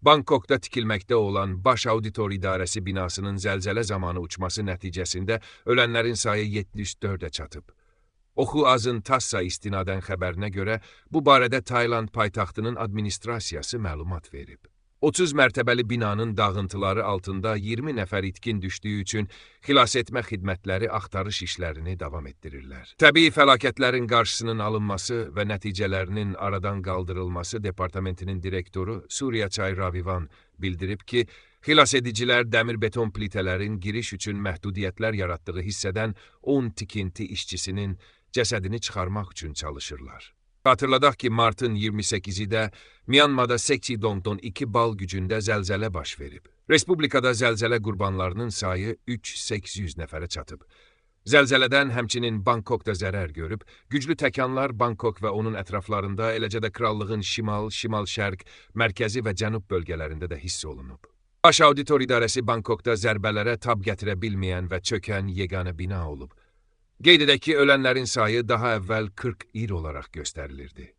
Bangkokda tikilməkdə olan Baş Auditor İdarəsi binasının zəlzələ zamanı uçması nəticəsində ölənlərin sayı 74-ə çatıb. Oxu Azın Tassa istinadən xəbərinə görə, bu barədə Tayland paytaxtının administrasiyası məlumat verib. 30 mərtəbəli binanın dağıntıları altında 20 nəfər itkin düşdüyü üçün xilasetmə xidmətləri axtarış işlərini davam etdirirlər. Təbii fəlakətlərin qarşısının alınması və nəticələrinin aradan qaldırılması departamentinin direktoru Surya Çay Ravivan bildirib ki, xilasedicilər dəmir-beton plitələrin giriş üçün məhdudiyyətlər yaratdığı hissədən 10 tikinti işçisinin cəsədini çıxarmaq üçün çalışırlar. Xatırladaq ki, martın 28-də Myanmada Sekchidongdan 2 bal gücündə zəlzələ baş verib. Respublikada zəlzələ qurbanlarının sayı 3-800 nəfərə çatıb. Zəlzələdən həmçinin Bangkokda zərər görüb, güclü təkanlar Bangkok və onun ətraflarında, eləcə də krallığın şimal, şimal-şərq, mərkəzi və cənub bölgələrində də hiss olunub. Baş Auditor İdarəsi Bangkokda zərbələrə tab gətirə bilməyən və çökən yeganə bina olub. Qeyd edək ki, ölənlərin sayı daha əvvəl 40 olaraq göstərilirdi.